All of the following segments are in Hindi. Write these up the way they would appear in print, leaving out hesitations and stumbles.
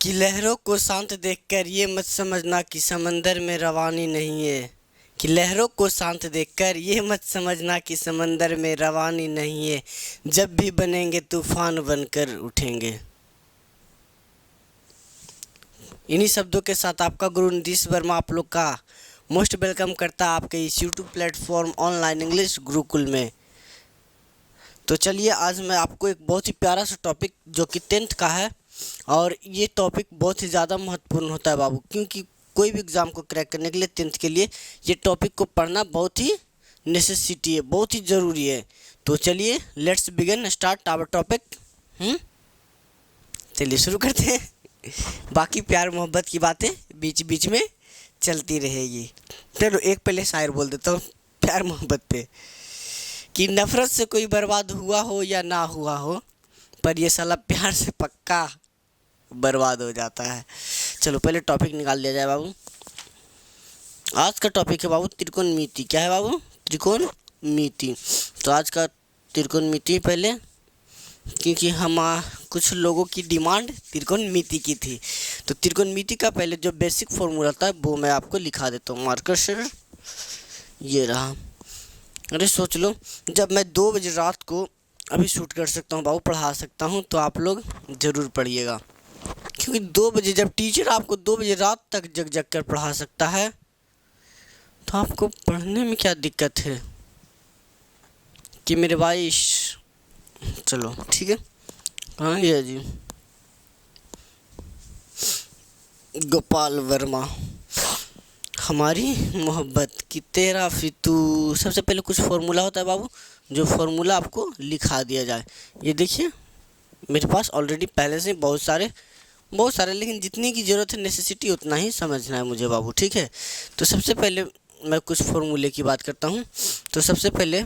कि लहरों को शांत देखकर ये मत समझना कि समंदर में रवानी नहीं है। कि लहरों को शांत देखकर ये मत समझना कि समंदर में रवानी नहीं है। जब भी बनेंगे तूफान बनकर उठेंगे। इन्हीं शब्दों के साथ आपका गुरु नीतीश वर्मा आप लोग का मोस्ट वेलकम करता है आपके इस YouTube platform online English Gurukul में। तो चलिए आज मैं आपको एक बहुत ही प्यारा सा टॉपिक जो कि 10th का है, और ये टॉपिक बहुत ही ज़्यादा महत्वपूर्ण होता है बाबू, क्योंकि कोई भी एग्ज़ाम को क्रैक करने के लिए 10th के लिए ये टॉपिक को पढ़ना बहुत ही नेसेसिटी है, बहुत ही ज़रूरी है। तो चलिए let's begin start our topic. चलिए शुरू करते हैं। बाकी प्यार मोहब्बत की बातें बीच बीच में चलती रहेगी। चलो एक पहले शायर बोल देता हूँ प्यार मोहब्बत पे, कि नफ़रत से कोई बर्बाद हुआ हो या ना हुआ हो, पर ये साला प्यार से पक्का बर्बाद हो जाता है। चलो पहले टॉपिक निकाल लिया जाए बाबू। आज का टॉपिक है बाबू त्रिकोणमिति। क्या है बाबू? त्रिकोणमिति। तो आज का त्रिकोणमिति पहले, क्योंकि हम कुछ लोगों की डिमांड त्रिकोणमिति की थी, तो त्रिकोणमिति का पहले जो बेसिक फॉर्मूला था वो मैं आपको लिखा देता हूँ। मार्कर से ये रहा। अरे सोच लो, जब मैं 2 बजे रात को अभी शूट कर सकता हूँ बाबू, पढ़ा सकता हूँ, तो आप लोग ज़रूर पढ़िएगा, क्योंकि 2 बजे जब टीचर आपको 2 बजे रात तक जग जग कर पढ़ा सकता है, तो आपको पढ़ने में क्या दिक्कत है कि मेरे भाई। चलो ठीक है। हाँ ये जी गोपाल वर्मा, हमारी मोहब्बत की तेरा फितू। सबसे पहले कुछ फॉर्मूला होता है बाबू, जो फॉर्मूला आपको लिखा दिया जाए। ये देखिए मेरे पास ऑलरेडी पहले से बहुत सारे, लेकिन जितनी की ज़रूरत है नेसेसिटी उतना ही समझना है मुझे बाबू, ठीक है। तो सबसे पहले मैं कुछ फॉर्मूले की बात करता हूँ। तो सबसे पहले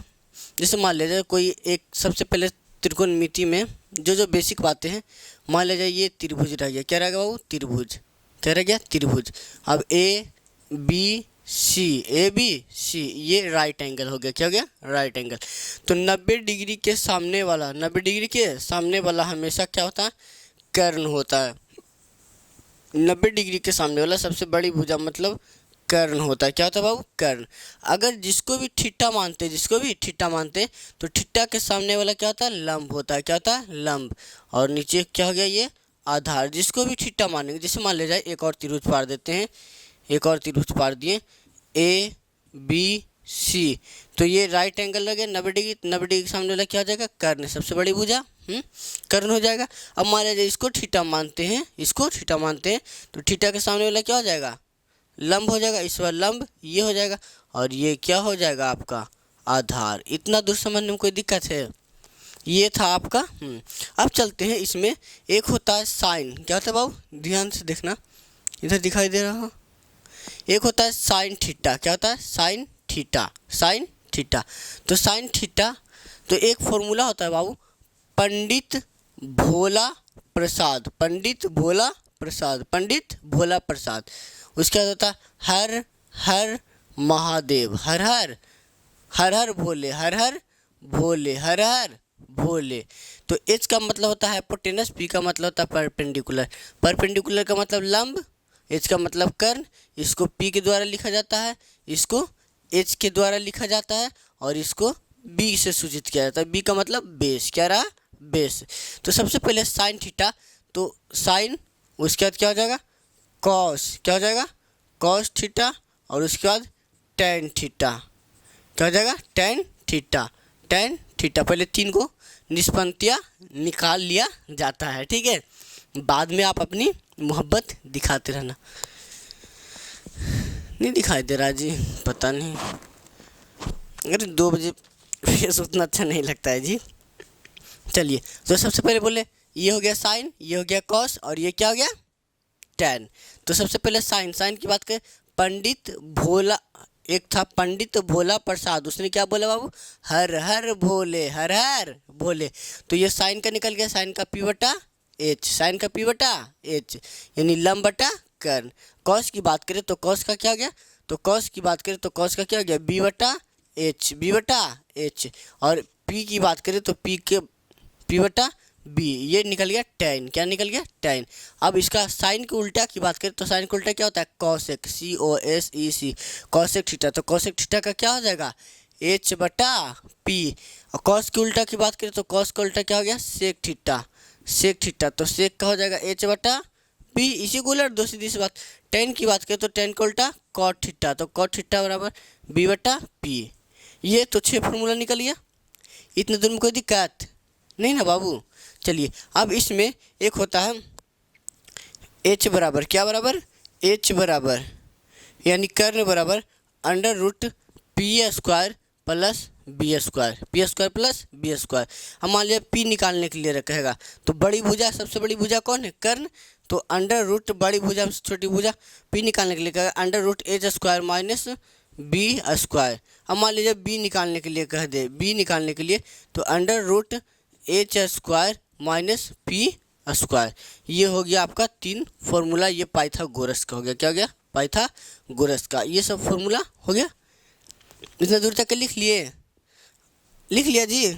जैसे मान लिया जाए कोई एक, सबसे पहले त्रिकोणमिति में जो बेसिक बातें हैं, मान लिया जाए ये त्रिभुज रह गया। क्या रह गया बाबू? त्रिभुज। क्या रह गया? त्रिभुज। अब ए बी सी ये राइट एंगल हो गया। क्या हो गया? Right angle. तो 90 डिग्री के सामने वाला, 90 डिग्री के सामने वाला हमेशा क्या होता है? कर्ण होता है। 90 डिग्री के सामने वाला सबसे बड़ी भुजा मतलब कर्ण होता है। क्या होता है बाबू? कर्ण। अगर जिसको भी थीटा मानते हैं, तो थीटा के सामने वाला क्या होता है? लंब होता है। क्या होता है? लंब। और नीचे क्या हो गया? ये आधार। जिसको भी थीटा मानेंगे, जैसे मान ले जाए एक और त्रिभुज पार देते हैं, एक और त्रिभुज पार दिए ए बी सी, तो ये राइट एंगल लगे 90 डिग्री। 90 डिग्री के सामने वाला क्या हो जाएगा? कर्ण, सबसे बड़ी भुजा कर्ण हो जाएगा। अब मान लीजिए इसको थीटा मानते हैं, तो थीटा के सामने वाला क्या हो जाएगा? लंब हो जाएगा। इस बार लंब ये हो जाएगा, और ये क्या हो जाएगा? आपका आधार। इतना दूर समझने में कोई दिक्कत है? ये था आपका। अब चलते हैं इसमें, एक होता है साइन। क्या होता है बाबू? ध्यान से देखना, इधर दिखाई दे रहा हो। एक होता है साइन थीटा। क्या होता है? Sine theta. तो साइन थीटा, तो एक फॉर्मूला होता है बाबू, पंडित भोला प्रसाद। उसके बाद होता है हर हर महादेव। हर हर भोले। तो एच का मतलब होता है हाइपोटेनस, पी का मतलब होता है परपेंडिकुलर का मतलब लंब, एच का मतलब कर्ण। इसको पी के द्वारा लिखा जाता है, इसको एच के द्वारा लिखा जाता है, और इसको बी से सूचित किया जाता है। बी का मतलब बेस। क्या रहा? बेस। तो सबसे पहले साइन थीटा, तो साइन, उसके बाद क्या हो जाएगा? कॉस। क्या हो जाएगा? Cos theta. और उसके बाद टेन थीटा। क्या हो जाएगा? Tan theta. पहले 3 को निष्पत्तियाँ निकाल लिया जाता है, ठीक है। बाद में आप अपनी मोहब्बत दिखाते रहना। नहीं दिखाई दे रहा जी, पता नहीं। अरे 2 बजे फेस उतना अच्छा नहीं लगता है जी। चलिए, तो सबसे पहले बोले ये हो गया साइन, ये हो गया कॉस, और ये क्या हो गया? टेन। तो सबसे पहले साइन की बात करें, पंडित भोला, एक था पंडित भोला प्रसाद, उसने क्या बोला बाबू? हर हर भोले। तो ये साइन का निकल गया, साइन का पी बटा एच, यानी लंब बटा कर्ण। कॉस की बात करें तो कॉस का क्या हो गया? तो कॉस का क्या हो गया? बी बटा एच। और पी की बात करें तो पी बटा बी, ये निकल गया tan, क्या निकल गया tan। अब इसका साइन के उल्टा की बात करें तो साइन के उल्टा क्या होता है cosec, COSEC, cosec थीटा। तो cosec थीटा का क्या हो जाएगा H/P। और cos के उल्टा की बात करें तो cos का उल्टा क्या हो गया sec थीटा, sec थीटा। तो sec का हो जाएगा H/P, इसी को उलट दो, सीधी सी बात। tan की बात करें तो tan का उल्टा cot थीटा, तो cot थीटा बराबर B/P। ये तो 6 फॉर्मूला निकल गया, इतने दूर में कोई दिक्कत नहीं ना बाबू। चलिए अब इसमें एक होता है H बराबर क्या बराबर, H बराबर यानी कर्ण बराबर √P² plus B², P² plus B²। हम मान लिया P निकालने के लिए कहेगा तो बड़ी भुजा, सबसे बड़ी भुजा कौन है कर्ण, तो अंडर रूट बड़ी भुजा से छोटी भुजा P निकालने के लिए कहेगा √H² माइनस B²। अब मान लीजिए B निकालने के लिए कह दे, B निकालने के लिए तो √H² माइनस P²। ये हो गया आपका 3 फॉर्मूला, ये पाइथागोरस का हो गया, क्या हो गया पाइथागोरस का। ये सब फॉर्मूला हो गया, इतना दूर तक लिख लिए, लिख लिया जी।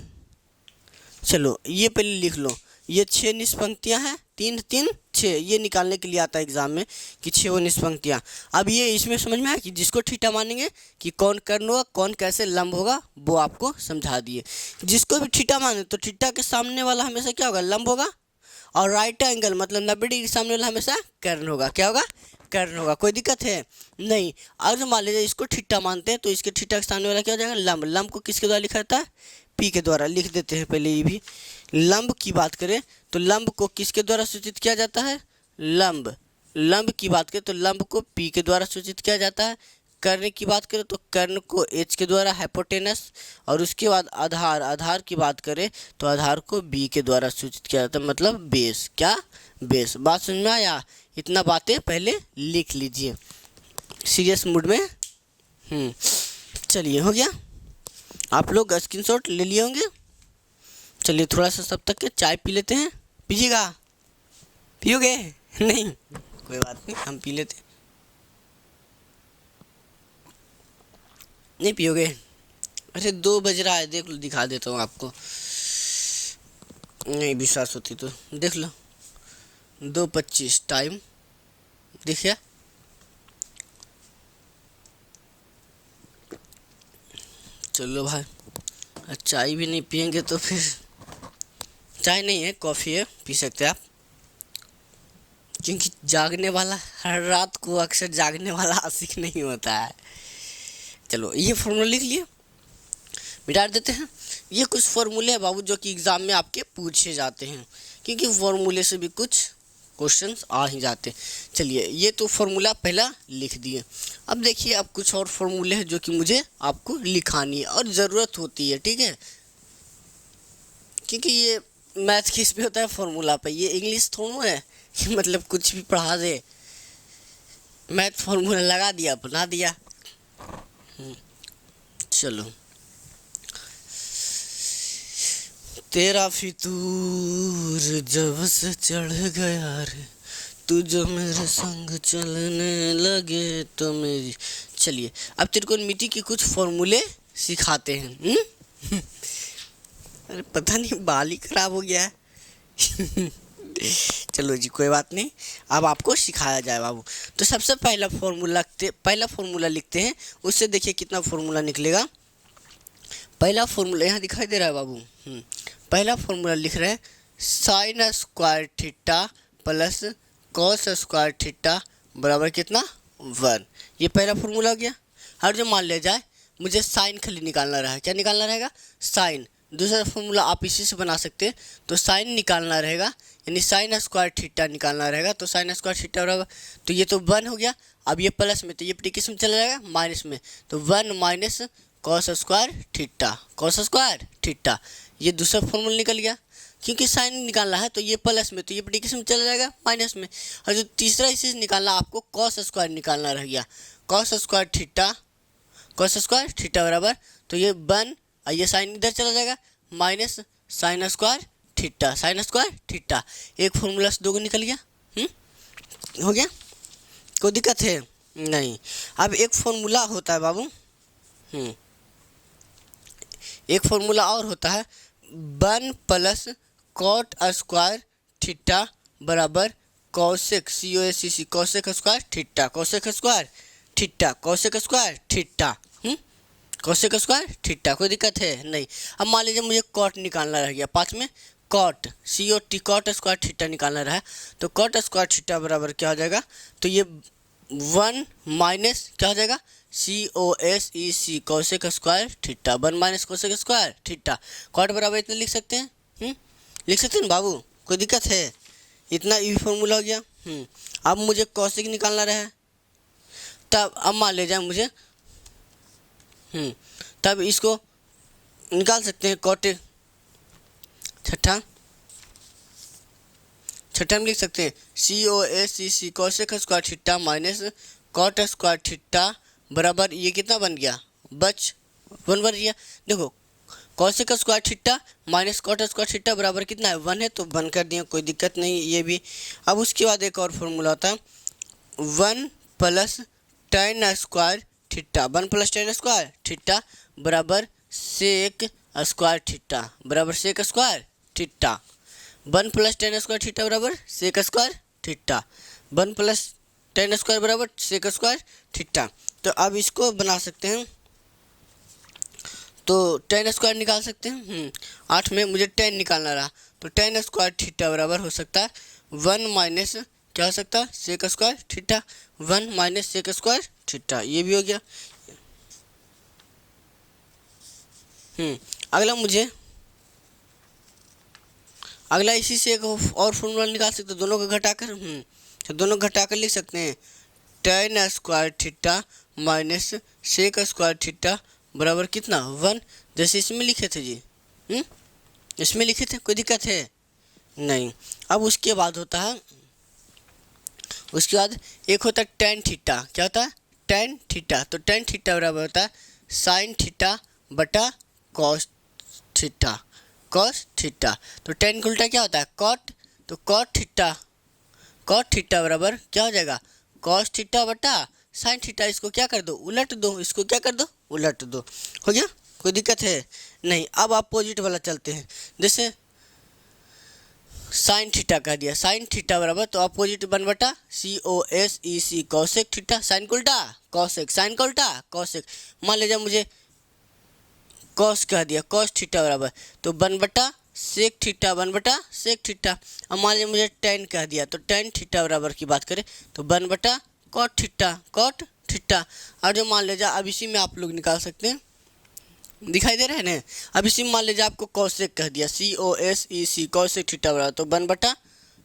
चलो ये पहले लिख लो, ये 6 निष्पंक्तियाँ हैं, 3 3 6, ये निकालने के लिए आता है एग्जाम में कि 6 वो निष्पंक्तियाँ। अब ये इसमें समझ में आया कि जिसको थीटा मानेंगे कि कौन कर्ण होगा, कौन कैसे लंब होगा, वो आपको समझा दिए। जिसको भी थीटा माने तो थीटा के सामने वाला हमेशा क्या होगा लंब होगा, और राइट एंगल मतलब 90 डिग्री सामने वाला हमेशा कर्ण होगा, क्या होगा कर्ण होगा। कोई दिक्कत है नहीं। अगर मान लीजिए इसको थीटा मानते हैं तो इसके थीटा के सामने वाला क्या हो जाएगा लंब। लंब को किसके द्वारा लिखा जाता है P के द्वारा, लिख देते हैं पहले। ये भी लंब की बात करें तो लंब को किसके द्वारा सूचित किया जाता है, लंब की बात करें तो लंब को P के द्वारा सूचित किया जाता है। कर्ण की बात करें तो कर्ण को H के द्वारा हाइपोटेनस, और उसके बाद आधार की बात करें तो आधार को B के द्वारा सूचित किया जाता है, मतलब बेस, क्या बेस। बात समझ में आया, इतना बातें पहले लिख लीजिए सीरियस मूड में। चलिए हो गया, आप लोग स्क्रीनशॉट ले लिए होंगे। चलिए थोड़ा सा सब तक के चाय पी लेते हैं, पीजिएगा, पियोगे नहीं कोई बात नहीं, हम पी लेते। नहीं पियोगे, अरे 2 बज रहा है, देख लो दिखा देता हूँ आपको, नहीं विश्वास होती तो देख लो 2:25 टाइम देखिए। चलो भाई, चाय भी नहीं पियेंगे तो फिर, चाय नहीं है कॉफ़ी है, पी सकते हैं आप, क्योंकि जागने वाला हर रात को अक्सर जागने वाला आशिक नहीं होता है। चलो ये फॉर्मूला लिख लिए, मिटा देते हैं। ये कुछ फॉर्मूले हैं बाबू जो कि एग्ज़ाम में आपके पूछे जाते हैं, क्योंकि फॉर्मूले से भी कुछ क्वेश्चंस आ ही जाते हैं। चलिए ये तो फॉर्मूला पहला लिख दिए। अब देखिए अब कुछ और फॉर्मूले हैं जो कि मुझे आपको लिखानी है और ज़रूरत होती है, ठीक है, क्योंकि ये मैथ किस पे होता है फॉर्मूला पे, ये इंग्लिश थोड़ा है कि मतलब कुछ भी पढ़ा दे, मैथ फॉर्मूला लगा दिया बना दिया। चलो तेरा फितूर जब से चढ़ गया रे, तू जो मेरे संग चलने लगे तो मेरी। चलिए अब त्रिकोणमिति के कुछ फॉर्मूले सिखाते हैं। अरे पता नहीं बाल ही खराब हो गया है। चलो जी कोई बात नहीं, अब आपको सिखाया जाए बाबू। तो सबसे पहला फॉर्मूला लिखते हैं, उससे देखिए कितना फॉर्मूला निकलेगा। पहला फॉर्मूला यहाँ दिखाई दे रहा है बाबू। पहला फॉर्मूला लिख रहे हैं sin square theta plus cos square theta बराबर कितना 1। ये पहला फॉर्मूला हो गया। हर जो मान लिया जाए मुझे साइन खाली निकालना रहा, क्या निकालना रहेगा साइन। दूसरा फॉर्मूला आप इसी से बना सकते हैं, तो साइन निकालना रहेगा, यानी साइन स्क्वायर थीटा निकालना रहेगा। तो साइन स्क्वायर थीटा बराबर, तो ये तो 1 हो गया। अब ये प्लस में, तो ये किस में चला जाएगा माइनस में, तो 1 माइनस कॉस स्क्वायर थीटा। ये दूसरा फॉर्मूला निकल गया, क्योंकि साइन निकालना है तो ये प्लस में, तो ये किस में चला जाएगा माइनस में। और जो तीसरा इसी से निकालना आपको कॉस स्क्वायर निकालना रह गया, कॉस स्क्वायर थीटा बराबर, तो ये 1 और ये साइन इधर चला जाएगा माइनस साइन स्क्वायर थीटा। एक फॉर्मूला से 2 को निकल गया। हो गया, कोई दिक्कत है नहीं। अब एक फॉर्मूला होता है बाबू, एक फॉर्मूला और होता है 1 प्लस कॉट स्क्वायर थीटा बराबर cosec COSEC cosec square theta, cosec square theta, cosec square theta, cosec square theta. कोई दिक्कत है नहीं। अब मान लीजिए मुझे कॉट निकालना रह गया, पाँच में cot COT cot square theta निकालना रहा है, तो कॉट स्क्वायर थीटा बराबर क्या हो जाएगा, तो ये 1 माइनस क्या हो जाएगा COSEC cosec square theta, 1 minus cosec square theta. Cot बराबर इतना लिख सकते हैं, लिख सकते हैं बाबू, कोई दिक्कत है, इतना ई फॉर्मूला हो गया। अब मुझे कॉसेक निकालना रहा है, तब अब मान लीजिए मुझे तब इसको निकाल सकते हैं, कॉट छठा में लिख सकते हैं COSEC cosec square theta minus cot square theta बराबर ये कितना बन गया, बच 1 बन गया। देखो cosec square theta minus cot square theta बराबर कितना है, 1 है, तो 1 कर दिया, कोई दिक्कत नहीं ये भी। अब उसके बाद एक और फॉर्मूला होता है 1 plus tan square theta, 1 plus tan square theta बराबर सेक स्क्वायर थीटा, बराबर sec square theta. 1 plus tan square theta बराबर sec square theta, 1 plus tan square बराबर सेक स्क्वायर थीटा। तो अब इसको बना सकते हैं, तो tan स्क्वायर निकाल सकते हैं। 8 में मुझे tan निकालना रहा, तो tan स्क्वायर थीटा बराबर हो सकता है 1 माइनस क्या हो सकता है sec square theta, 1 minus sec square theta, ये भी हो गया। अगला इसी से एक और फॉर्मूला निकाल सकते हैं, दोनों को घटाकर, तो दोनों घटाकर लिख सकते हैं tan square theta minus sec square theta बराबर कितना 1, जैसे इसमें लिखे थे जी, इसमें लिखे थे, कोई दिक्कत है नहीं। अब उसके बाद होता है, उसके बाद एक होता है tan थीटा, क्या होता है tan थीटा, तो tan थीटा बराबर होता है साइन थीटा बटा कॉस थीटा, कॉस थीटा। तो tan का उल्टा क्या होता है कॉट, तो कॉट थीटा बराबर क्या हो जाएगा कॉस थीटा बटा साइन थीटा, इसको क्या कर दो उलट दो, इसको क्या कर दो उलट दो, हो गया, कोई दिक्कत है नहीं। अब अपोजिट वाला चलते हैं, जैसे साइन थीटा कह दिया, साइन थीटा बराबर तो अपोजिट 1 बटा COSEC कॉसेक थीटा, साइन का उल्टा कॉसेक, साइन का उल्टा कॉसेक। मान लीजिए मुझे कॉस कह दिया, कॉस थीटा बराबर तो 1 बटा सेक थीटा, 1 बटा सेक थीटा। अब मान लीजिए मुझे tan कह दिया, तो tan थीटा बराबर की बात करें तो 1 बटा कॉट थीटा, कॉट थीटा। और जो मान लीजिए अब इसी में आप लोग निकाल सकते हैं, दिखाई दे रहे हैं ना। अब इसी में मान लीजिए आपको कॉसेक कह दिया COSEC कॉसेक थीटा बराबर तो 1 बटा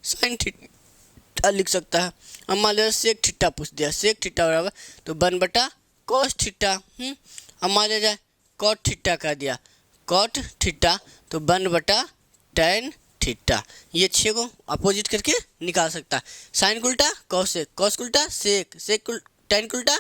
साइन थीटा लिख सकता है। अब मान लीजिए सेक थीटा पूछ दिया, सेक थीटा बराबर तो 1 बटा कॉस थीटा। अब मान लीजिए कॉट थीटा कह दिया, कॉट थीटा तो 1 बटा tan थीटा। ये 6 को अपोजिट करके निकाल सकता है, साइन उल्टा कॉसेक, कॉस उल्टा सेक, सेक tan उल्टा